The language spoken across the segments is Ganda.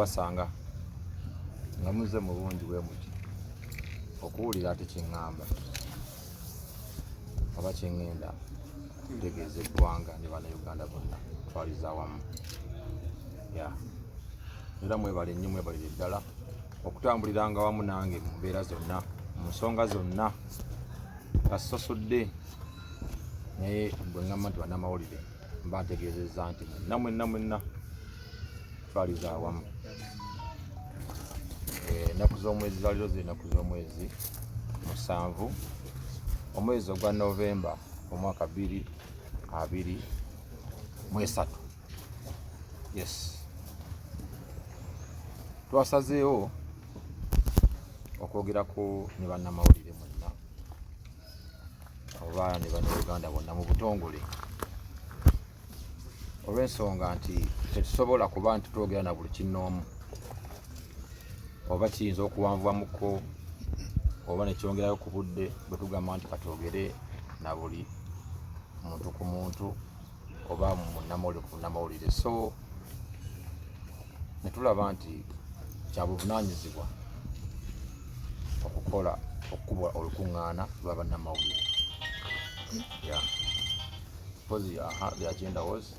okubasanga nga muze mu bungi bwe muti okuwulira ati kiŋŋamba oba kiŋŋenda kutegeeza eggwanga ne bannayuganda bonna twaliza awamu. Era mwebale nnyo, mwebalire ddala okutambuliranga wamu nange mu mbeera zonna, mu nsonga zonna kasosodde, naye bwe ŋŋamba nti bannamawulire mba ntegeezezza nti mwenna twaliza awamu. Ennaku z'omwezi zaaliro z'ennaku z'omwezi 7 omwezi ogwa Novemba omwaka 2023. Yes, twasazeewo okwogerako ne bannamawulire mwenna oba ne bannayuganda bonna mu butongole, olw'ensonga nti tetusobola kuba nti twogera na buli kinnoomu, oba kiyinza okuwanvwamuko oba nekyongerayo ku budde bwe tugamba nti katwogere na buli muntu ku muntu oba munnamawulire ku munnamawulire. So netulaba nti kya buvunaanyizibwa okukuba olukuŋŋaana lwa bannamawulire. The agenda was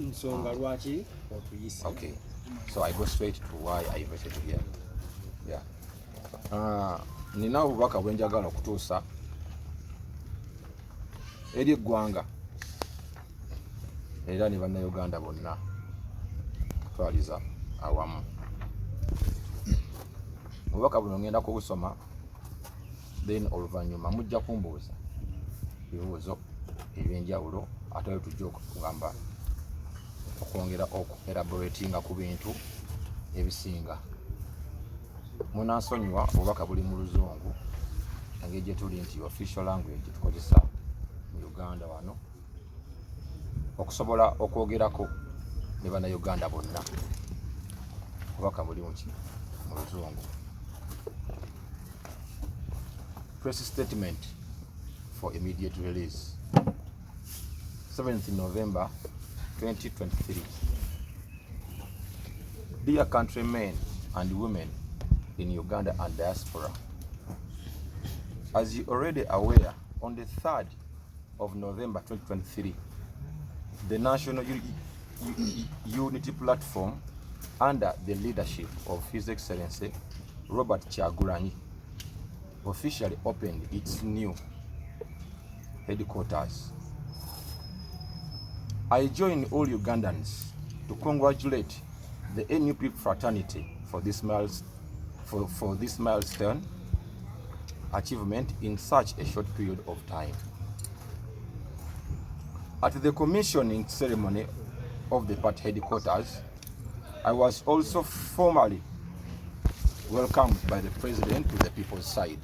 nsonga lwaki otuyise. Okay, so I go straight to why I invited you here. Nina obubaka bwe njagala okutuusa eri eggwanga era ne bannayuganda bonna twaliza awamu. Obubaka buno ngenda kubusoma, then oluvannyuma mujja kumbuuza ebibuuzo ebyenjawulo ate tujja okugamba okwongera elaboratinga ku bintu ebisinga. Munansonyiwa obubaka buli mu Luzungu, engeri gye tuli nti official language tukozesa mu Uganda wano okusobola okwogerako ne bannayuganda bonna. Obubaka buli mu Luzungu. Press statement for immediate release. 7th November 2023. Dear countrymen and women in Uganda and diaspora, as you already aware, on the 3rd of November 2023, the National Unity Platform, under the leadership of His Excellency Robert Kyagulanyi, officially opened its new headquarters. I join all Ugandans to congratulate the NUP fraternity for this milestone achievement in such a short period of time. At the commissioning ceremony of the party headquarters, I was also formally welcomed by the President to the people's side.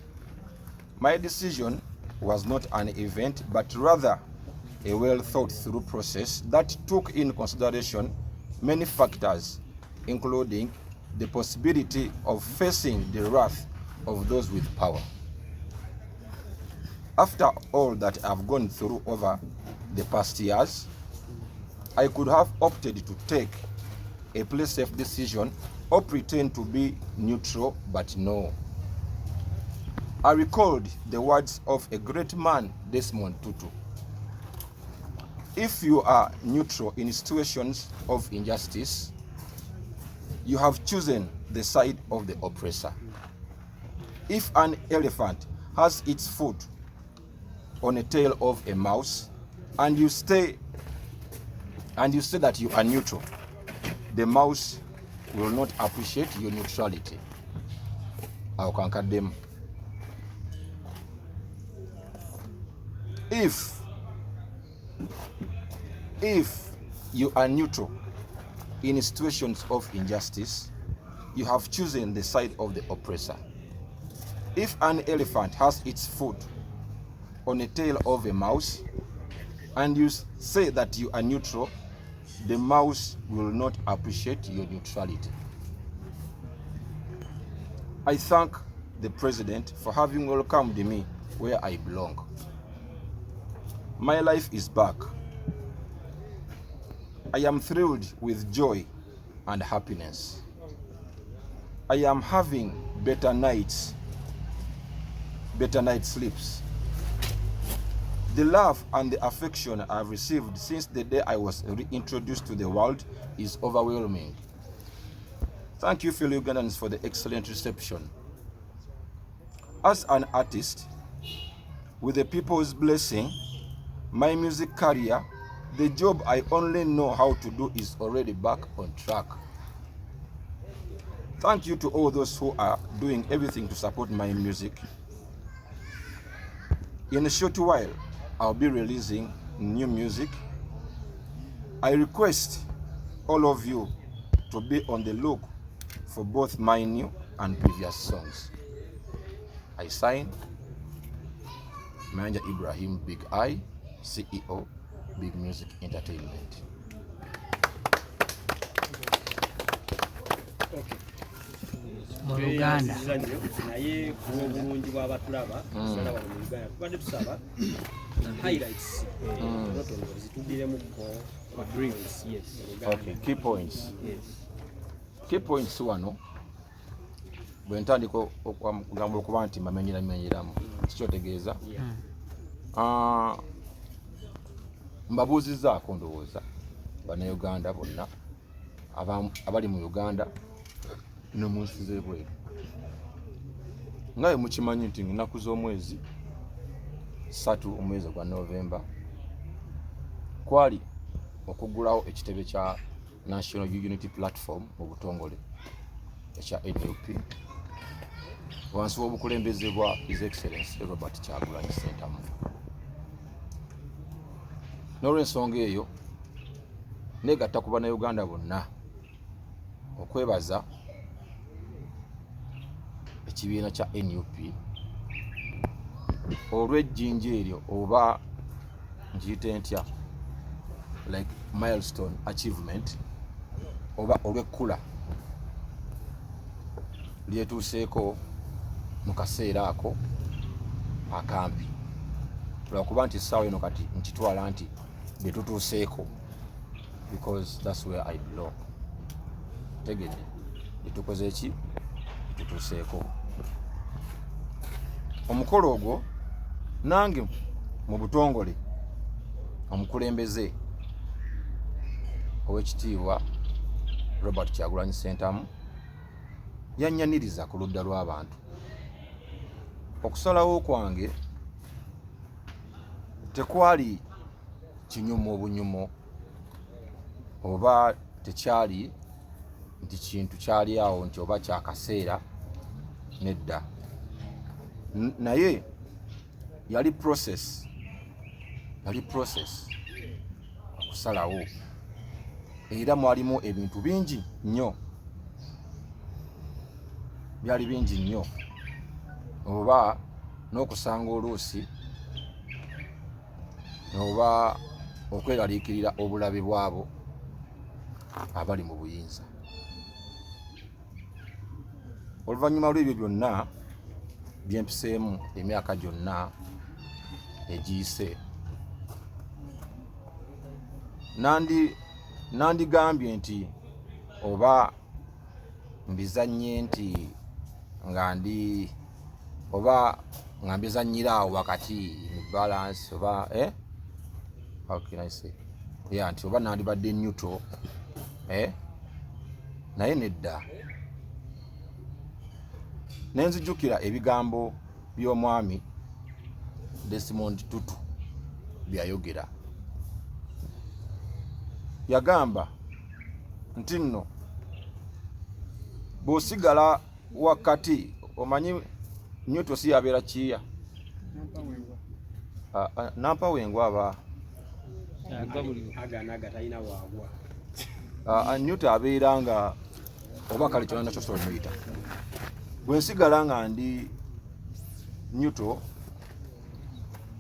My decision was not an event, but rather a well thought through process that took in consideration many factors, including the possibility of facing the wrath of those with power. After all that I've gone through over the past years, I could have opted to take a play-safe decision or pretend to be neutral, but no. I recalled the words of a great man, Desmond Tutu. If you are neutral in situations of injustice, you have chosen the side of the oppressor. If an elephant has its foot on the tail of a mouse, and you say that you are neutral, the mouse will not appreciate your neutrality. I'll conquer them. If you are neutral in situations of injustice, you have chosen the side of the oppressor. If an elephant has its foot on the tail of a mouse, and you say that you are neutral, the mouse will not appreciate your neutrality. I thank the President for having welcomed me where I belong. My life is back. I am thrilled with joy and happiness. I am having better night sleeps. The love and the affection I've received since the day I was reintroduced to the world is overwhelming. Thank you, fellow Ugandans, for the excellent reception. As an artist, with the people's blessing, my music career, the job I only know how to do is already back on track. Thank you to all those who are doing everything to support my music. In a short while, I'll be releasing new music. I request all of you to be on the look for both my new and previous songs. I sign, Manager Ibrahim Big I, CEO, Big Music Entertainment. Mulukangana naye kubulungi bw'abatulaba sana bano mu Uganda tubadde tusaba highlights zitugiremu ko briefs. Yes. Okay, key points. Yes. Key points wano bwe ntandika okugamba okuba nti mamenyeramu kikyotegeeza mbabuuzizaako ndowooza bannayuganda bonna abali mu Uganda ne mu nsi z'ebweru nga bwe mukimanyi nti ennaku z'omwezi 3 omwezi gwa Novemba kwali okuggulawo ekitebe kya National Unity Platform mu butongole ekya NUP wansi w'obukulembeze bwa His Excellency Robert Kyagulanyi Ssentamu. N'olw'ensonga eyo negatta ku bannayuganda bonna okwebaza ekibiina kya NUP olw'ejjinja eryo oba nkiyite ntya like milestone achievement oba olw'ekkula lyetuuseeko mu kaseera ako akampi lwakuba nti essaawa eno kati nkitwala nti bye tutuuseeko because that's where I belong. Tegedde etukoze eki tutuuseeko omukolo ogwo nange mu butongole omukulembeze ow'ekitiibwa Robert Kyagulanyi Ssentamu yannyaniriza ku ludda lw'abantu. Okusalawo kwange tekwali kinyumo obunyumo oba tekyali nti kintu kyali awo nti oba kyakaseera, nedda. Naye yali process okusalawo era mwalimu ebintu bingi nnyo, byali bingi nnyo, oba n'okusanga oluusi oba okweraliikirira obulabe bwabo abali mu buyinza. Oluvannyuma lw'ebyo byonna byempiseemu emyaka gyonna egiyise, nandigambye nti oba mbizannye nti oba nga mbizannyira awo wakati mu balance oba how can I say nti oba nandibadde neutral naye nedda. Nenzijukira ebigambo by'omwami Desmond Tutu byayogera. Yagamba nti nno bw'osigala wakati, omanyi neutral si yabeera kiya nampawengwa aba neutral abeera nga oba kale kyona nakyo sobola muyita. Bwe nsigala nga ndi neutral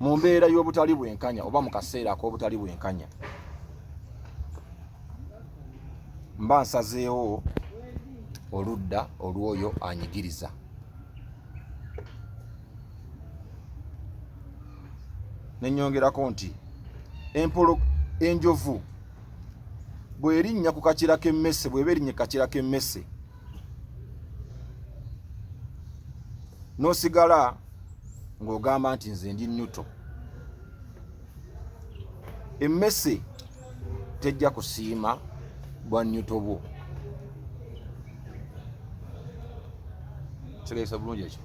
mu mbeera y'obutali bwenkanya oba mu kaseera ak'obutali bwenkanya, mba nsazeewo oludda olw'oyo anyigiriza. Ne nnyongerako nti enjovu bwerinnya ku kakira k'emmese bweba erinnya kakira k'emmese n'osigala ng'ogamba nti nze ndi Newton, emmese tejja kusiima bwa Newton bwo. Kitegeeza bulungi ekyo.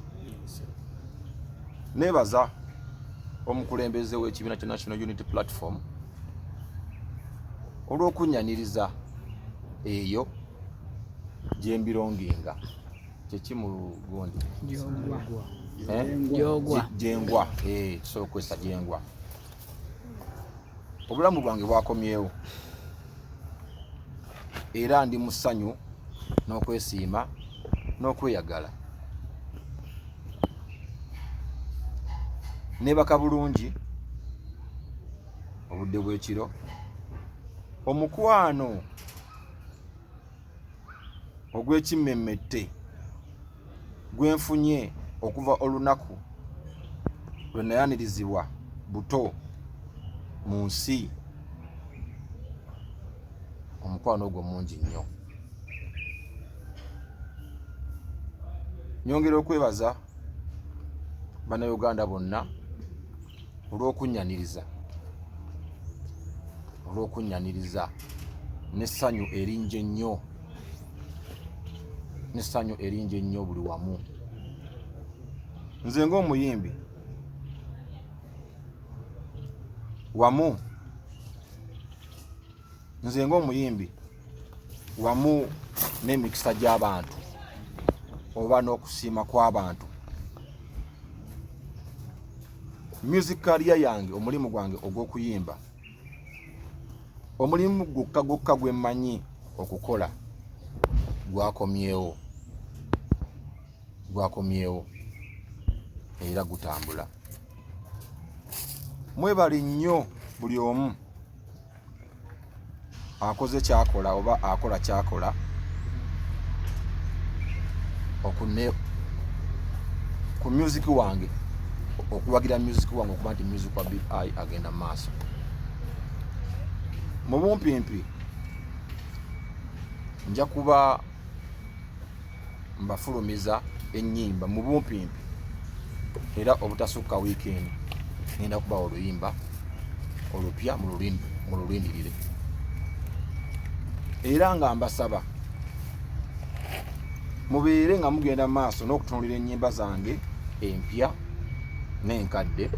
Neebaza omukulembeze w'ekibiina kya National Unity Platform olw'okunnyaniriza eyo gye mbironginga. Kyeki mu Lugondi? Jengwa. Tusobola okukozesa jengwa. Obulamu bwange bwakomyewo era ndi mu ssanyu n'okwesiima n'okweyagala. Neebaka bulungi obudde bw'ekiro, omukwano ogw'ekimmemmette gwenfunye okuva olunaku lwe nayanirizibwa buto mu nsi. Omukwano ogwo mungi nnyo. Nyongera okwebaza Bannayuganda bonna olw'okunnyaniriza n'essanyu eringi ennyo buli wamu. Nze ng'omuyimbi wamu n'emikisa gy'abantu oba n'okusiima kw'abantu, music career yange, omulimu gwange ogw'okuyimba, omulimu gwokka gwe mmanyi okukola gwakomyewo era gutambula. Mwebale nnyo buli omu akoze kyakola oba akola kyakola ku music wange, okuwagira music wange okuba nti music wa Big I agenda maaso. Mu bumpimpi nja kuba mbafulumiza ennyimba mu bumpimpi, era obutasukka weekend ngenda kuba oluyimba olupya mu lulindirire. Era nga mbasaba mubeere nga mugenda maaso n'okutunuulira ennyimba zange empya n'enkadde,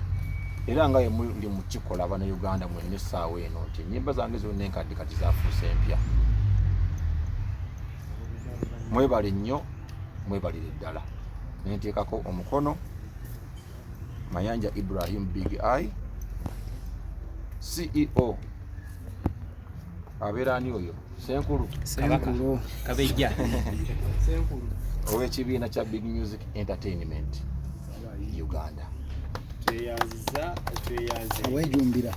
era nga ndi mu kikola Bannayuganda mwenna essaawa eno nti ennyimba zange zonna enkadde kati zaafuuse empya. Mwebale nnyo, mwebalire ddala. Nenteekako omukono Mayanja Ibrahim Big I, CEO. Abeera ani oyo? Senkulu Kabejja ow'ekibiina kya Big Music Entertainment Uganda. Tweyanziza weejumbira.